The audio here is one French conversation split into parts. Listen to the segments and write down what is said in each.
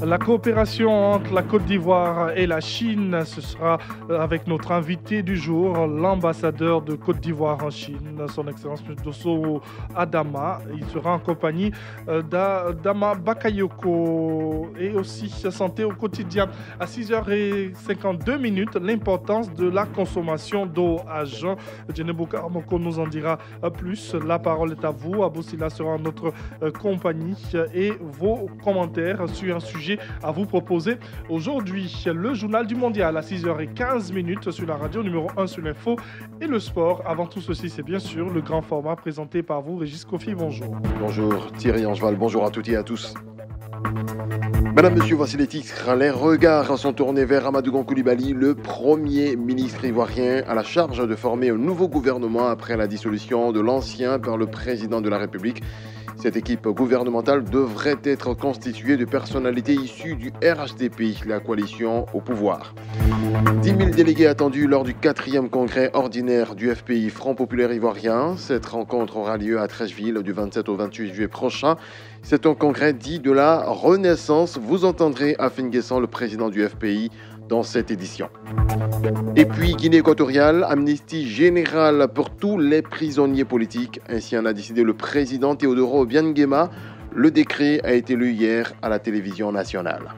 La coopération entre la Côte d'Ivoire et la Chine, ce sera avec notre invité du jour, l'ambassadeur de Côte d'Ivoire en Chine, son Excellence M. Dosso Adama. Il sera en compagnie d'Adama Bakayoko et aussi santé au quotidien. À 6h52, l'importance de la consommation d'eau à jeun. Djenebouka Amoko nous en dira plus. La parole est à vous. Aboussila sera en notre compagnie et vos commentaires sur un sujet à vous proposer aujourd'hui. Le journal du mondial à 6h15 sur la radio numéro 1 sur l'info et le sport. Avant tout ceci, c'est bien sûr le grand format présenté par vous, Régis Kofi. Bonjour. Bonjour Thierry Angeval, bonjour à toutes et à tous. Madame, Monsieur, voici les titres. Les regards sont tournés vers Amadou Gon Coulibaly, le Premier ministre ivoirien à la charge de former un nouveau gouvernement après la dissolution de l'ancien par le président de la République. Cette équipe gouvernementale devrait être constituée de personnalités issues du RHDP, la coalition au pouvoir. 10 000 délégués attendus lors du 4e congrès ordinaire du FPI, Front Populaire Ivoirien. Cette rencontre aura lieu à Treichville du 27 au 28 juillet prochain. C'est un congrès dit de la Renaissance. Vous entendrez Afin Guessan, le président du FPI, dans cette édition. Et puis, Guinée équatoriale, amnistie générale pour tous les prisonniers politiques. Ainsi en a décidé le président Théodoro Obiang-Nguema. Le décret a été lu hier à la télévision nationale.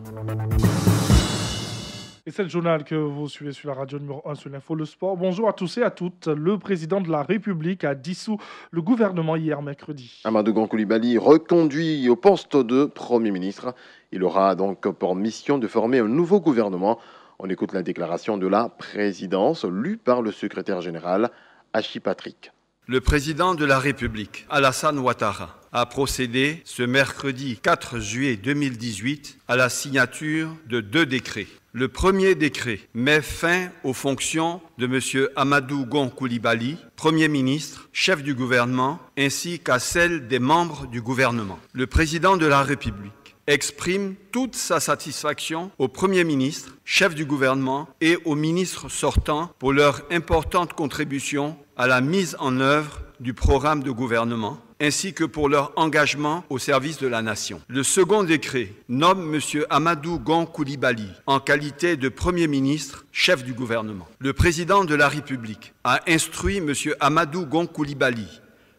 Et c'est le journal que vous suivez sur la radio numéro 1 sur l'info, le sport. Bonjour à tous et à toutes. Le président de la République a dissous le gouvernement hier mercredi. Amadou Gon Coulibaly reconduit au poste de Premier ministre. Il aura donc pour mission de former un nouveau gouvernement. On écoute la déclaration de la présidence lue par le secrétaire général Hachi Patrick. Le président de la République, Alassane Ouattara, a procédé ce mercredi 4 juillet 2018 à la signature de 2 décrets. Le premier décret met fin aux fonctions de M. Amadou Gon Coulibaly, Premier ministre, chef du gouvernement, ainsi qu'à celles des membres du gouvernement. Le président de la République exprime toute sa satisfaction au Premier ministre, chef du gouvernement, et aux ministres sortants pour leur importante contribution à la mise en œuvre du programme de gouvernement, ainsi que pour leur engagement au service de la nation. Le second décret nomme M. Amadou Gon Coulibaly en qualité de Premier ministre, chef du gouvernement. Le président de la République a instruit M. Amadou Gon Coulibaly,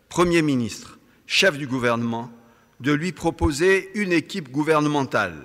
Premier ministre, chef du gouvernement, de lui proposer une équipe gouvernementale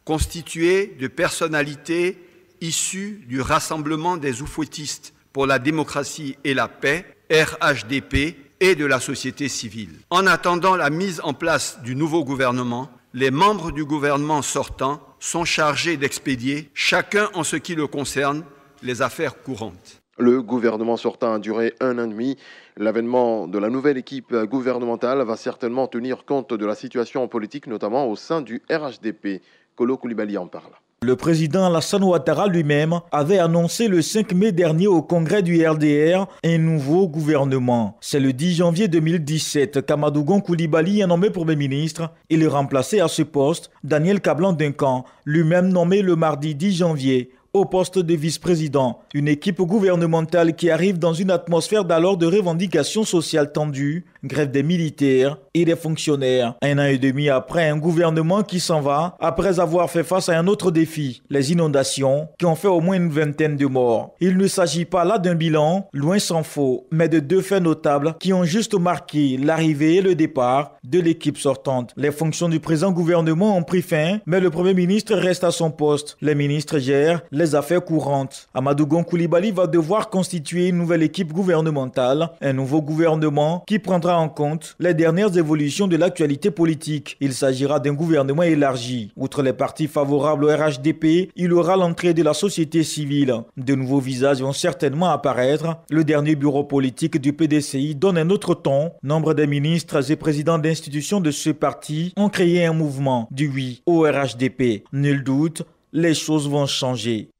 constituée de personnalités issues du Rassemblement des oufouettistes pour la démocratie et la paix, RHDP, et de la société civile. En attendant la mise en place du nouveau gouvernement, les membres du gouvernement sortant sont chargés d'expédier, chacun en ce qui le concerne, les affaires courantes. Le gouvernement sortant a duré 1 an et demi. L'avènement de la nouvelle équipe gouvernementale va certainement tenir compte de la situation politique, notamment au sein du RHDP. Kolo Coulibaly en parle. Le président Alassane Ouattara lui-même avait annoncé le 5 mai dernier au congrès du RDR un nouveau gouvernement. C'est le 10 janvier 2017 qu'Amadou Gon Coulibaly est nommé Premier ministre. Il est remplacé à ce poste Daniel Kablan-Duncan, lui-même nommé le mardi 10 janvier. Au poste de vice-président, une équipe gouvernementale qui arrive dans une atmosphère d'alors de revendications sociales tendues, grève des militaires et des fonctionnaires. 1 an et demi après, un gouvernement qui s'en va après avoir fait face à un autre défi, les inondations, qui ont fait au moins une 20aine de morts. Il ne s'agit pas là d'un bilan, loin s'en faut, mais de 2 faits notables qui ont juste marqué l'arrivée et le départ de l'équipe sortante. Les fonctions du présent gouvernement ont pris fin, mais le Premier ministre reste à son poste. Les ministres gèrent les affaires courantes. Amadou Gon Coulibaly va devoir constituer une nouvelle équipe gouvernementale, un nouveau gouvernement qui prendra en compte les dernières évolutions de l'actualité politique. Il s'agira d'un gouvernement élargi. Outre les partis favorables au RHDP, il aura l'entrée de la société civile. De nouveaux visages vont certainement apparaître. Le dernier bureau politique du PDCI donne un autre ton. Nombre de ministres et présidents d'institutions de ce parti ont créé un mouvement du oui au RHDP. Nul doute, les choses vont changer.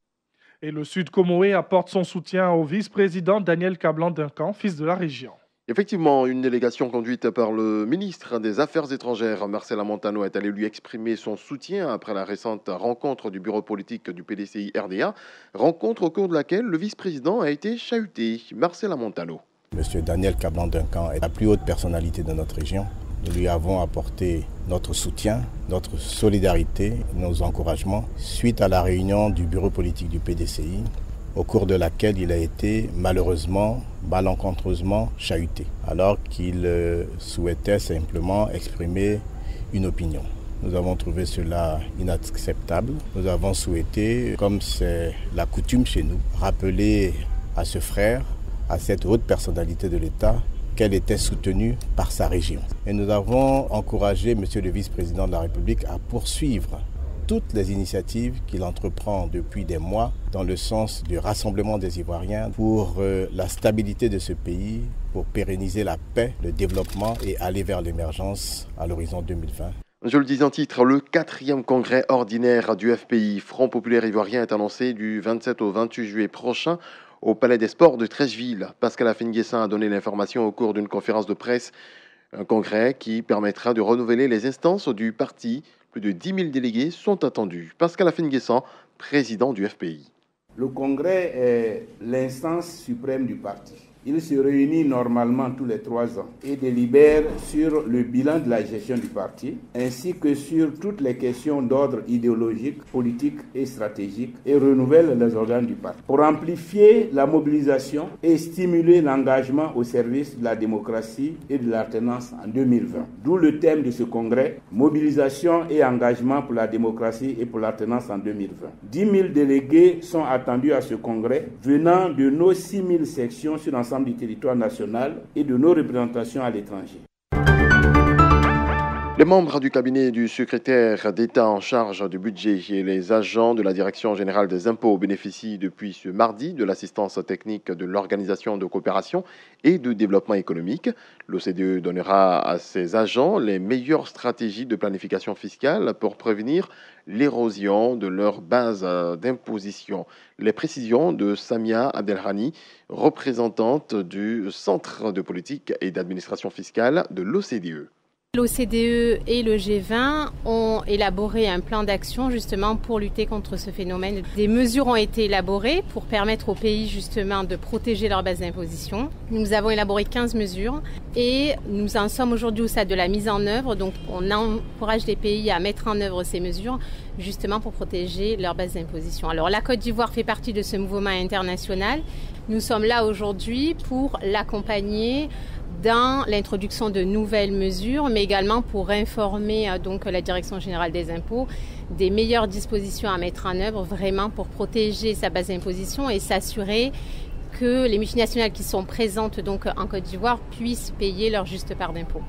Et le Sud Comoé apporte son soutien au vice-président Daniel Kablan-Duncan, fils de la région. Effectivement, une délégation conduite par le ministre des Affaires étrangères, Marcela Montano, est allée lui exprimer son soutien après la récente rencontre du bureau politique du PDCI RDA, rencontre au cours de laquelle le vice-président a été chahuté. Marcela Montano. Monsieur Daniel Kablan-Duncan est la plus haute personnalité de notre région. Nous lui avons apporté notre soutien, notre solidarité, nos encouragements suite à la réunion du bureau politique du PDCI, au cours de laquelle il a été malheureusement, malencontreusement chahuté, alors qu'il souhaitait simplement exprimer une opinion. Nous avons trouvé cela inacceptable. Nous avons souhaité, comme c'est la coutume chez nous, rappeler à ce frère, à cette haute personnalité de l'État, qu'elle était soutenue par sa région. Et nous avons encouragé M. le vice-président de la République à poursuivre toutes les initiatives qu'il entreprend depuis des mois dans le sens du rassemblement des Ivoiriens pour la stabilité de ce pays, pour pérenniser la paix, le développement et aller vers l'émergence à l'horizon 2020. Je le dis en titre, le 4e congrès ordinaire du FPI, Front Populaire Ivoirien, est annoncé du 27 au 28 juillet prochain au Palais des Sports de Treichville. Pascal Afenguessin a donné l'information au cours d'une conférence de presse. Un congrès qui permettra de renouveler les instances du parti. Plus de 10 000 délégués sont attendus. Pascal Afenguessin, président du FPI. Le congrès est l'instance suprême du parti. Il se réunit normalement tous les 3 ans et délibère sur le bilan de la gestion du parti, ainsi que sur toutes les questions d'ordre idéologique, politique et stratégique, et renouvelle les organes du parti. Pour amplifier la mobilisation et stimuler l'engagement au service de la démocratie et de l'alternance en 2020. D'où le thème de ce congrès, mobilisation et engagement pour la démocratie et pour l'alternance en 2020. 10 000 délégués sont attendus à ce congrès, venant de nos 6 000 sections sur l'ensemble du territoire national et de nos représentations à l'étranger. Les membres du cabinet du secrétaire d'État en charge du budget et les agents de la Direction générale des impôts bénéficient depuis ce mardi de l'assistance technique de l'Organisation de coopération et de développement économique. L'OCDE donnera à ses agents les meilleures stratégies de planification fiscale pour prévenir l'érosion de leur base d'imposition. Les précisions de Samia Abdelhani, représentante du Centre de politique et d'administration fiscale de l'OCDE. L'OCDE et le G20 ont élaboré un plan d'action justement pour lutter contre ce phénomène. Des mesures ont été élaborées pour permettre aux pays justement de protéger leur base d'imposition. Nous avons élaboré 15 mesures et nous en sommes aujourd'hui au stade de la mise en œuvre. Donc on encourage les pays à mettre en œuvre ces mesures justement pour protéger leur base d'imposition. Alors la Côte d'Ivoire fait partie de ce mouvement international. Nous sommes là aujourd'hui pour l'accompagner dans l'introduction de nouvelles mesures, mais également pour informer donc la Direction générale des impôts des meilleures dispositions à mettre en œuvre vraiment pour protéger sa base d'imposition et s'assurer que les multinationales qui sont présentes donc en Côte d'Ivoire puissent payer leur juste part d'impôt.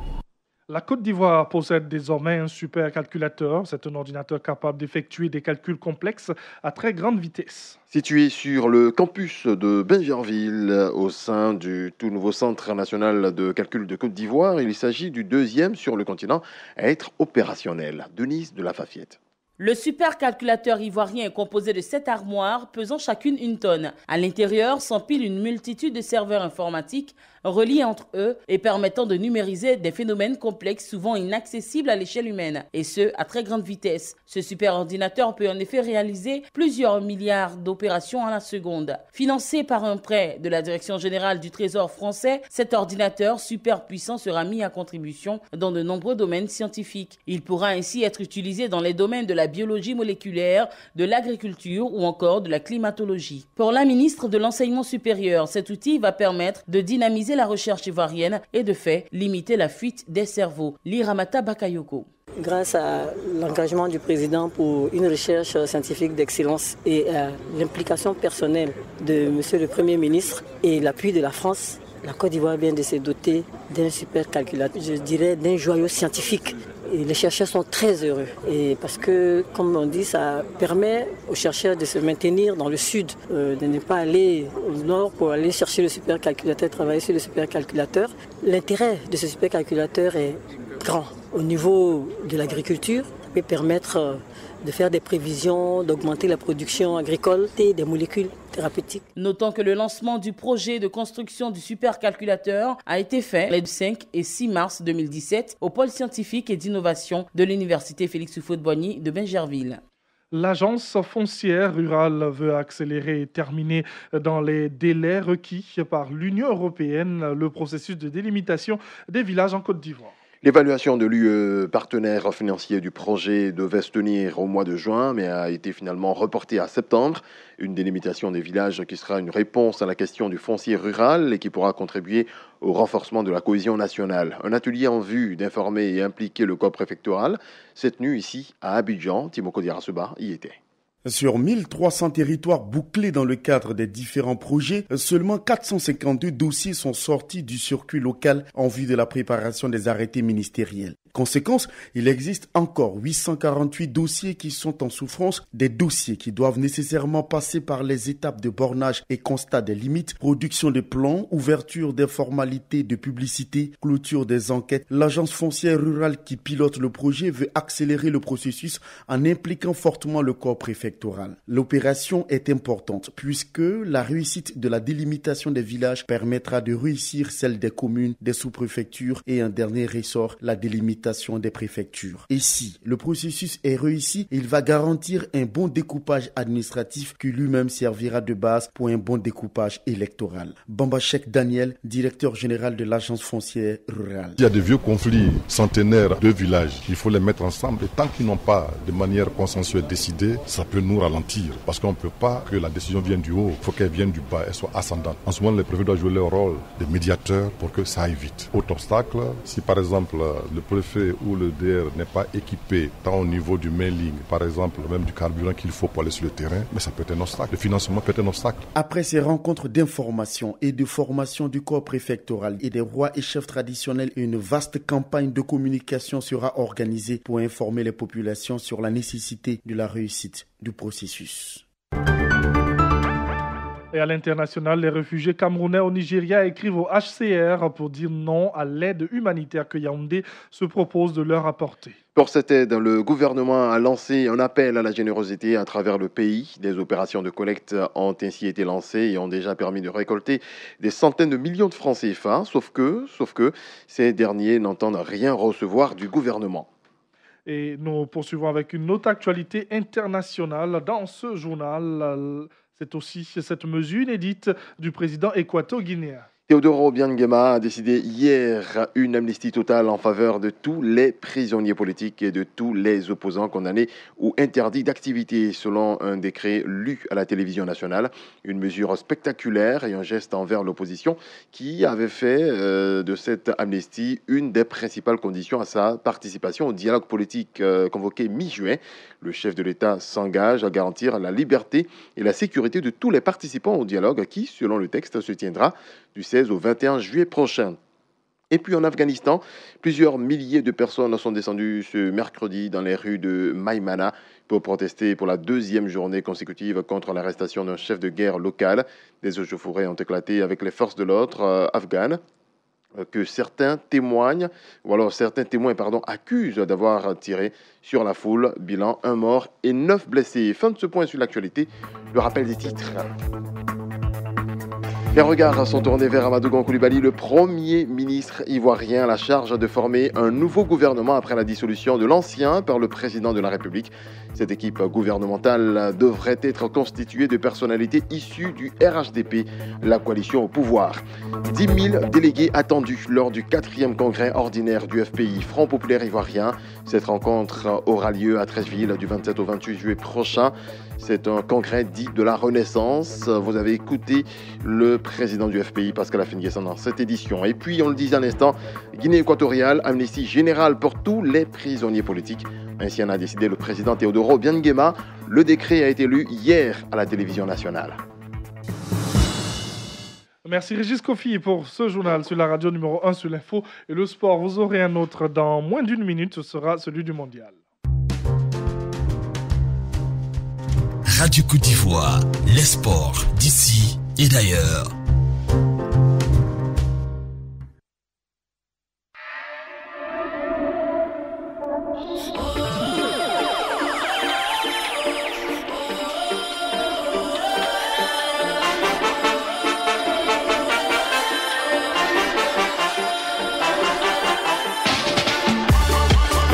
La Côte d'Ivoire possède désormais un supercalculateur. C'est un ordinateur capable d'effectuer des calculs complexes à très grande vitesse. Situé sur le campus de Bingerville, au sein du tout nouveau Centre national de calcul de Côte d'Ivoire, il s'agit du 2e sur le continent à être opérationnel. Denise de la Fafiette. Le supercalculateur ivoirien est composé de 7 armoires pesant chacune 1 tonne. À l'intérieur s'empile une multitude de serveurs informatiques reliés entre eux et permettant de numériser des phénomènes complexes souvent inaccessibles à l'échelle humaine, et ce, à très grande vitesse. Ce superordinateur peut en effet réaliser plusieurs milliards d'opérations à la seconde. Financé par un prêt de la Direction générale du Trésor français, cet ordinateur super puissant sera mis à contribution dans de nombreux domaines scientifiques. Il pourra ainsi être utilisé dans les domaines de la biologie moléculaire, de l'agriculture ou encore de la climatologie. Pour la ministre de l'Enseignement supérieur, cet outil va permettre de dynamiser la recherche ivoirienne et de fait limiter la fuite des cerveaux. Liramata Bakayoko. Grâce à l'engagement du président pour une recherche scientifique d'excellence et à l'implication personnelle de monsieur le Premier ministre et l'appui de la France, la Côte d'Ivoire vient de se doter d'un supercalculateur, je dirais d'un joyau scientifique. Et les chercheurs sont très heureux et parce que, comme on dit, ça permet aux chercheurs de se maintenir dans le sud, de ne pas aller au nord pour aller chercher le supercalculateur, travailler sur le supercalculateur. L'intérêt de ce supercalculateur est grand. Au niveau de l'agriculture, il peut permettre de faire des prévisions, d'augmenter la production agricole et des molécules thérapeutiques. Notons que le lancement du projet de construction du supercalculateur a été fait les 5 et 6 mars 2017 au pôle scientifique et d'innovation de l'université Félix Houphouët-Boigny de Bingerville. L'agence foncière rurale veut accélérer et terminer dans les délais requis par l'Union européenne le processus de délimitation des villages en Côte d'Ivoire. L'évaluation de l'UE, partenaire financier du projet, devait se tenir au mois de juin, mais a été finalement reportée à septembre. Une délimitation des villages qui sera une réponse à la question du foncier rural et qui pourra contribuer au renforcement de la cohésion nationale. Un atelier en vue d'informer et impliquer le corps préfectoral s'est tenu ici à Abidjan. Timo Kodirasuba y était. Sur 1300 territoires bouclés dans le cadre des différents projets, seulement 452 dossiers sont sortis du circuit local en vue de la préparation des arrêtés ministériels. Conséquence, il existe encore 848 dossiers qui sont en souffrance, des dossiers qui doivent nécessairement passer par les étapes de bornage et constat des limites, production de plans, ouverture des formalités de publicité, clôture des enquêtes. L'agence foncière rurale qui pilote le projet veut accélérer le processus en impliquant fortement le corps préfectoral. L'opération est importante puisque la réussite de la délimitation des villages permettra de réussir celle des communes, des sous-préfectures et en dernier ressort, la délimitation des préfectures. Et si le processus est réussi, il va garantir un bon découpage administratif qui lui-même servira de base pour un bon découpage électoral. Bambachek Daniel, directeur général de l'agence foncière rurale. Il y a des vieux conflits centenaires de villages. Il faut les mettre ensemble et tant qu'ils n'ont pas de manière consensuelle décidée, ça peut nous ralentir parce qu'on ne peut pas que la décision vienne du haut. Il faut qu'elle vienne du bas, elle soit ascendante. En ce moment, les préfets doivent jouer leur rôle de médiateur pour que ça aille vite. Autre obstacle, si par exemple le préfet où le DR n'est pas équipé tant au niveau du mailing, par exemple, même du carburant qu'il faut pour aller sur le terrain, mais ça peut être un obstacle. Le financement peut être un obstacle. Après ces rencontres d'information et de formation du corps préfectoral et des rois et chefs traditionnels, une vaste campagne de communication sera organisée pour informer les populations sur la nécessité de la réussite du processus. Et à l'international, les réfugiés camerounais au Nigeria écrivent au HCR pour dire non à l'aide humanitaire que Yaoundé se propose de leur apporter. Pour cette aide, le gouvernement a lancé un appel à la générosité à travers le pays. Des opérations de collecte ont ainsi été lancées et ont déjà permis de récolter des centaines de millions de francs CFA, sauf que ces derniers n'entendent rien recevoir du gouvernement. Et nous poursuivons avec une autre actualité internationale dans ce journal. C'est aussi cette mesure inédite du président équato-guinéen. Teodoro Obiang-Nguema a décidé hier une amnistie totale en faveur de tous les prisonniers politiques et de tous les opposants condamnés ou interdits d'activité selon un décret lu à la télévision nationale. Une mesure spectaculaire et un geste envers l'opposition qui avait fait de cette amnistie une des principales conditions à sa participation au dialogue politique convoqué mi-juin. Le chef de l'État s'engage à garantir la liberté et la sécurité de tous les participants au dialogue qui, selon le texte, se tiendra du 16 au 21 juillet prochain. Et puis en Afghanistan, plusieurs milliers de personnes sont descendues ce mercredi dans les rues de Maïmana pour protester pour la deuxième journée consécutive contre l'arrestation d'un chef de guerre local. Des échauffourées ont éclaté avec les forces de l'ordre afghanes que certains témoins accusent d'avoir tiré sur la foule. Bilan, 1 mort et 9 blessés. Fin de ce point sur l'actualité. Le rappel des titres. Les regards sont tournés vers Amadou Gon Coulibaly, le premier ministre ivoirien à la charge de former un nouveau gouvernement après la dissolution de l'ancien par le président de la République. Cette équipe gouvernementale devrait être constituée de personnalités issues du RHDP, la coalition au pouvoir. 10 000 délégués attendus lors du 4e congrès ordinaire du FPI, Front Populaire Ivoirien. Cette rencontre aura lieu à Treichville du 27 au 28 juillet prochain. C'est un congrès dit de la Renaissance. Vous avez écouté le président du FPI, Pascal Affi-N'Guessan, dans cette édition. Et puis, on le disait à l'instant, Guinée équatoriale, amnistie générale pour tous les prisonniers politiques. Ainsi en a décidé le président Teodoro Obiang-Nguema. Le décret a été lu hier à la télévision nationale. Merci Régis Kofi pour ce journal sur la radio numéro 1 sur l'info. Et le sport, vous aurez un autre dans moins d'une minute, ce sera celui du mondial. Radio Côte d'Ivoire, les sports d'ici et d'ailleurs.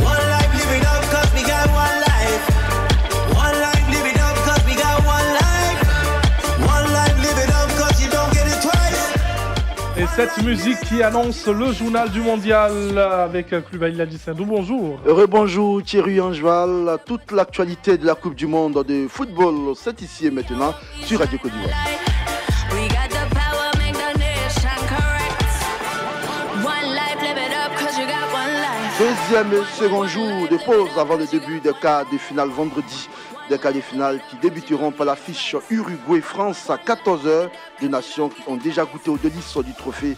One life living up, cause we got one life. One life. Cette musique qui annonce le journal du mondial avec Koulibaly Ladji-Sindou. Bonjour. Rebonjour Thierry Angeval. Toute l'actualité de la Coupe du Monde de football, c'est ici et maintenant sur Radio Côte d'Ivoire. Deuxième et second jour de pause avant le début des quarts de finale vendredi. Des quarts de finale qui débuteront par l'affiche Uruguay-France à 14h. Des nations qui ont déjà goûté aux délices du trophée.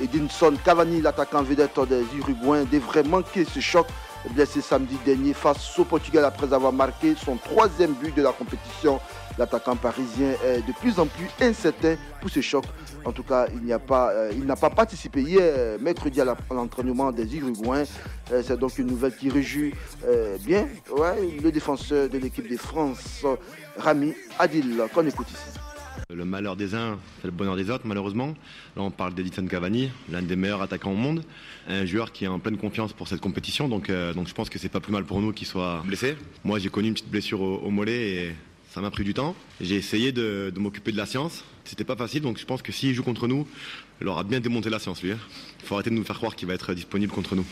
Edinson Cavani, l'attaquant vedette des Uruguayens, devrait manquer ce choc. Blessé samedi dernier face au Portugal après avoir marqué son 3e but de la compétition. L'attaquant parisien est de plus en plus incertain pour ce choc. En tout cas, il n'a pas participé hier, mercredi, à l'entraînement des Uruguayens. C'est donc une nouvelle qui réjouit bien le défenseur de l'équipe de France, Rami Adil, qu'on écoute ici. Le malheur des uns fait le bonheur des autres, malheureusement. Là, on parle d'Edinson Cavani, l'un des meilleurs attaquants au monde. Un joueur qui est en pleine confiance pour cette compétition. Donc je pense que c'est pas plus mal pour nous qu'il soit blessé. Moi, j'ai connu une petite blessure au mollet et ça m'a pris du temps. J'ai essayé de m'occuper de la science. C'était pas facile, donc je pense que s'il joue contre nous, il aura bien démonté la science, lui. Il faut arrêter de nous faire croire qu'il va être disponible contre nous.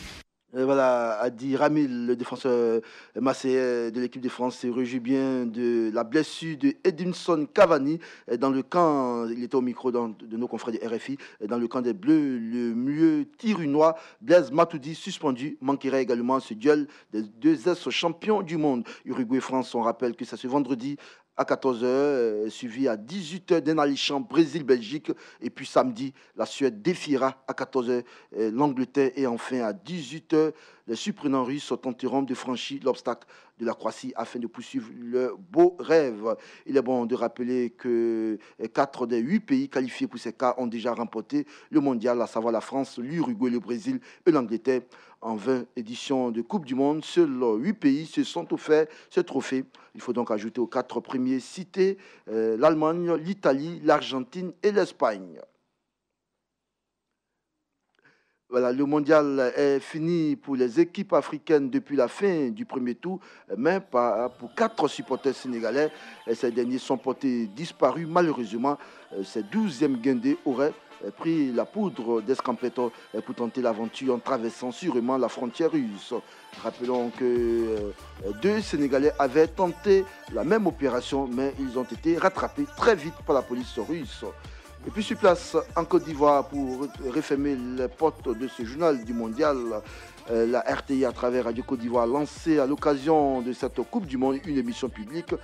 Voilà, a dit Rami, le défenseur marseillais de l'équipe de France, se réjouit bien de la blessure de Edinson Cavani dans le camp. Il était au micro de nos confrères de RFI. Dans le camp des Bleus, le milieu tirunois Blaise Matuidi, suspendu, manquerait également ce duel des deux ex-champions du monde. Uruguay-France, on rappelle que c'est ce vendredi à 14h, suivi à 18h d'un alléchant Brésil-Belgique. Et puis samedi, la Suède défiera à 14h l'Angleterre. Et enfin, à 18h, les surprenants Russes tenteront de franchir l'obstacle de la Croatie afin de poursuivre leur beau rêve. Il est bon de rappeler que 4 des 8 pays qualifiés pour ces cas ont déjà remporté le mondial, à savoir la France, l'Uruguay, le Brésil et l'Angleterre. En 20 éditions de Coupe du Monde, seuls 8 pays se sont offerts ce trophée. Il faut donc ajouter aux 4 premiers cités l'Allemagne, l'Italie, l'Argentine et l'Espagne. Voilà, le mondial est fini pour les équipes africaines depuis la fin du premier tour, mais pas pour 4 supporters sénégalais. Ces derniers sont portés disparus. Malheureusement, ces 12e Guindé auraient pris la poudre d'escampetto pour tenter l'aventure en traversant sûrement la frontière russe. Rappelons que 2 Sénégalais avaient tenté la même opération, mais ils ont été rattrapés très vite par la police russe. Et puis sur place en Côte d'Ivoire pour refermer les portes de ce journal du mondial, la RTI à travers Radio Côte d'Ivoire a lancé à l'occasion de cette Coupe du Monde une émission publique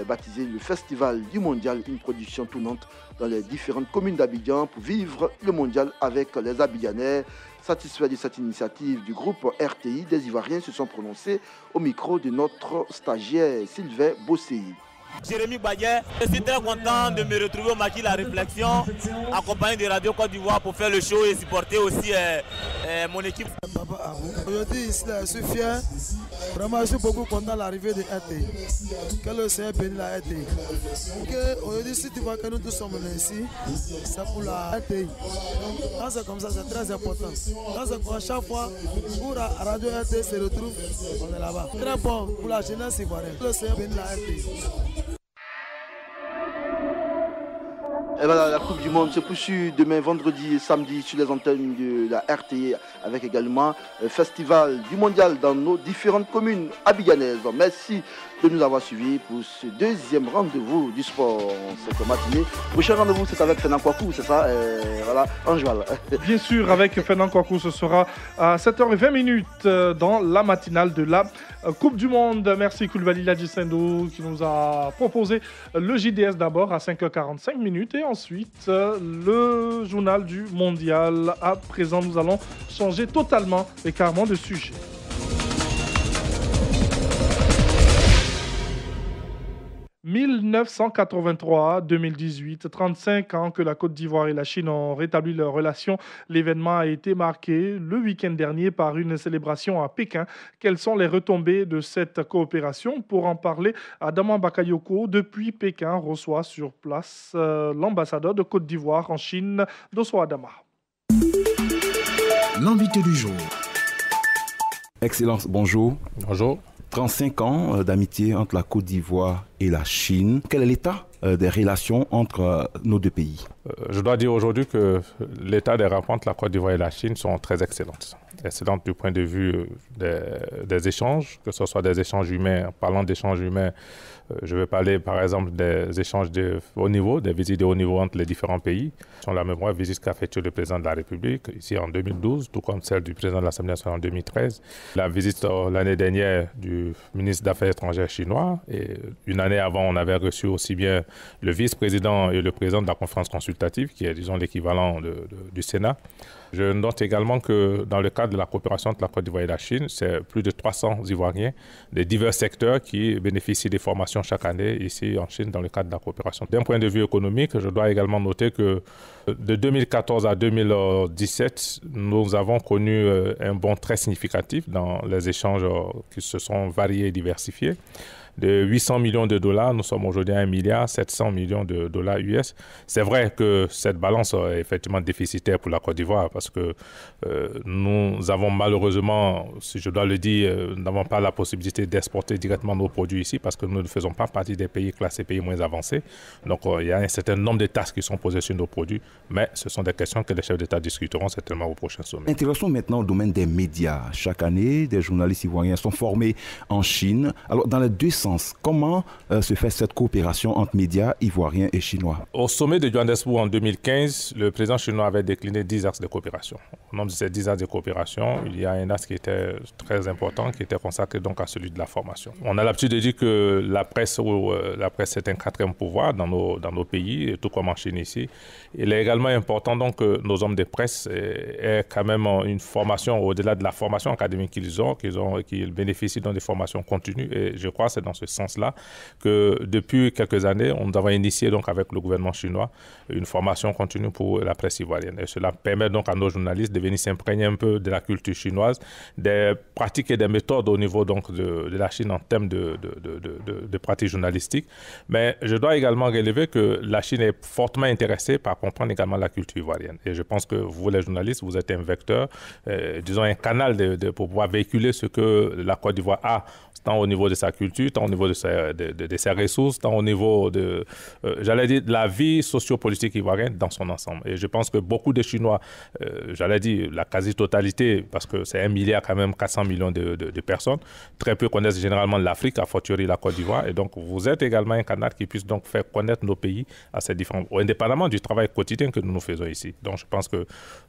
baptisée le Festival du Mondial, une production tournante dans les différentes communes d'Abidjan pour vivre le mondial avec les Abidjanais. Satisfaits de cette initiative du groupe RTI, des Ivoiriens se sont prononcés au micro de notre stagiaire Sylvain Bossei. Jérémy Baguet, je suis très content de me retrouver au maquis La Réflexion, accompagné de Radio Côte d'Ivoire pour faire le show et supporter aussi mon équipe. Aujourd'hui, ici, je suis fier. Vraiment, je suis beaucoup content de l'arrivée de RTI. Que le Seigneur bénisse la RTI. Aujourd'hui, si tu vois que nous tous sommes ici, c'est pour la RTI. Quand c'est comme ça, c'est très important. Quand c'est comme chaque fois, pour la radio RTI se retrouve, on est là-bas. Très bon pour la jeunesse ivoirienne. Que le Seigneur bénisse la RTI. Et voilà, la Coupe du Monde se poursuit demain, vendredi et samedi sur les antennes de la RTI avec également le Festival du Mondial dans nos différentes communes abidjanaises. Merci de nous avoir suivis pour ce deuxième rendez-vous du sport cette matinée. Prochain rendez-vous, c'est avec Fernand Kouakou, c'est ça? Voilà, Angeval. Bien sûr, avec Fernand Kouakou, ce sera à 7h20 dans la matinale de la Coupe du Monde. Merci Koulibaly Ladji-Sindou qui nous a proposé le JDS d'abord à 5h45 et ensuite le journal du mondial. À présent, nous allons changer totalement et carrément de sujet. « 1983-2018, 35 ans que la Côte d'Ivoire et la Chine ont rétabli leurs relations. L'événement a été marqué le week-end dernier par une célébration à Pékin. Quelles sont les retombées de cette coopération? Pour en parler, Adama Bakayoko, depuis Pékin, reçoit sur place l'ambassadeur de Côte d'Ivoire en Chine, Dosso Adama. L'invité du jour. Excellence, bonjour. Bonjour. 35 ans d'amitié entre la Côte d'Ivoire et la Chine. Quel est l'état des relations entre nos deux pays? Je dois dire aujourd'hui que l'état des rapports entre la Côte d'Ivoire et la Chine sont très excellentes. Excellentes du point de vue des échanges, que ce soit des échanges humains. En parlant d'échanges humains, je vais parler par exemple des échanges de haut niveau, des visites de haut niveau entre les différents pays. Sur la mémoire, visite qu'a effectuée le président de la République ici en 2012, tout comme celle du président de l'Assemblée nationale en 2013. La visite l'année dernière du ministre des Affaires étrangères chinois. Et une année avant, on avait reçu aussi bien le vice-président et le président de la conférence consultative, qui est, disons, l'équivalent du Sénat. Je note également que dans le cadre de la coopération entre la Côte d'Ivoire et la Chine, c'est plus de 300 Ivoiriens de divers secteurs qui bénéficient des formations chaque année ici en Chine dans le cadre de la coopération. D'un point de vue économique, je dois également noter que de 2014 à 2017, nous avons connu un bond très significatif dans les échanges qui se sont variés et diversifiés. De 800 millions de dollars, nous sommes aujourd'hui à 1,7 milliard de dollars US. C'est vrai que cette balance est effectivement déficitaire pour la Côte d'Ivoire parce que nous avons malheureusement, si je dois le dire, n'avons pas la possibilité d'exporter directement nos produits ici parce que nous ne faisons pas partie des pays classés pays moins avancés. Donc il y a un certain nombre de taxes qui sont posées sur nos produits, mais ce sont des questions que les chefs d'État discuteront certainement au prochain sommet. Intéressons maintenant au domaine des médias. Chaque année, des journalistes ivoiriens sont formés en Chine. Alors dans les deux sens, comment se fait cette coopération entre médias ivoiriens et chinois? Au sommet de Johannesburg en 2015, le président chinois avait décliné 10 axes de coopération. Au nombre de ces 10 axes de coopération, il y a un axe qui était très important, qui était consacré donc à celui de la formation. On a l'habitude de dire que la presse est un quatrième pouvoir dans nos pays, tout comme en Chine ici. Il est également important donc que nos hommes de presse aient quand même une formation au-delà de la formation académique qu'ils bénéficient donc des formations continues. Et je crois que c'est dans ce sens-là que depuis quelques années, nous avons initié donc avec le gouvernement chinois une formation continue pour la presse ivoirienne. Et cela permet donc à nos journalistes de venir s'imprégner un peu de la culture chinoise, des pratiques et des méthodes au niveau donc de la Chine en termes de pratiques journalistiques. Mais je dois également relever que la Chine est fortement intéressée par comprendre également la culture ivoirienne. Et je pense que vous, les journalistes, vous êtes un vecteur, disons un canal pour pouvoir véhiculer ce que la Côte d'Ivoire a, tant au niveau de sa culture, tant au niveau de ses ressources, tant au niveau de la vie sociopolitique ivoirienne dans son ensemble. Et je pense que beaucoup de Chinois, la quasi-totalité, parce que c'est 1 milliard quand même 400 millions de personnes, très peu connaissent généralement l'Afrique, à fortiori la Côte d'Ivoire. Et donc, vous êtes également un canal qui puisse donc faire connaître nos pays à ces différents, indépendamment du travail quotidien que nous faisons ici. Donc, je pense que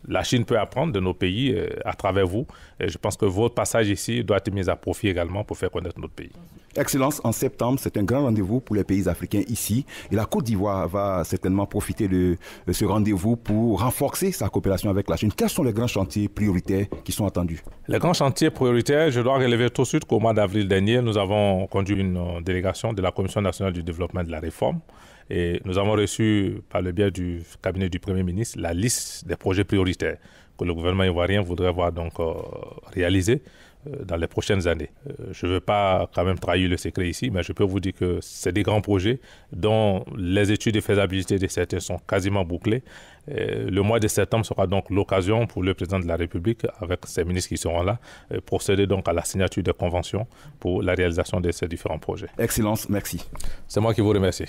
la Chine peut apprendre de nos pays à travers vous. Et je pense que votre passage ici doit être mis à profit également pour faire connaître notre pays. Excellence, en septembre, c'est un grand rendez-vous pour les pays africains ici. Et la Côte d'Ivoire va certainement profiter de ce rendez-vous pour renforcer sa coopération avec la Chine. Quels sont les grands chantiers prioritaires qui sont attendus? Les grands chantiers prioritaires, je dois relever tout de suite qu'au mois d'avril dernier, nous avons conduit une délégation de la Commission nationale du développement et de la réforme. Et nous avons reçu, par le biais du cabinet du Premier ministre, la liste des projets prioritaires que le gouvernement ivoirien voudrait voir donc réalisés dans les prochaines années. Je ne veux pas quand même trahir le secret ici, mais je peux vous dire que c'est des grands projets dont les études de faisabilité de certains sont quasiment bouclées. Le mois de septembre sera donc l'occasion pour le président de la République, avec ses ministres qui seront là, procéder donc à la signature des conventions pour la réalisation de ces différents projets. Excellence, merci. C'est moi qui vous remercie.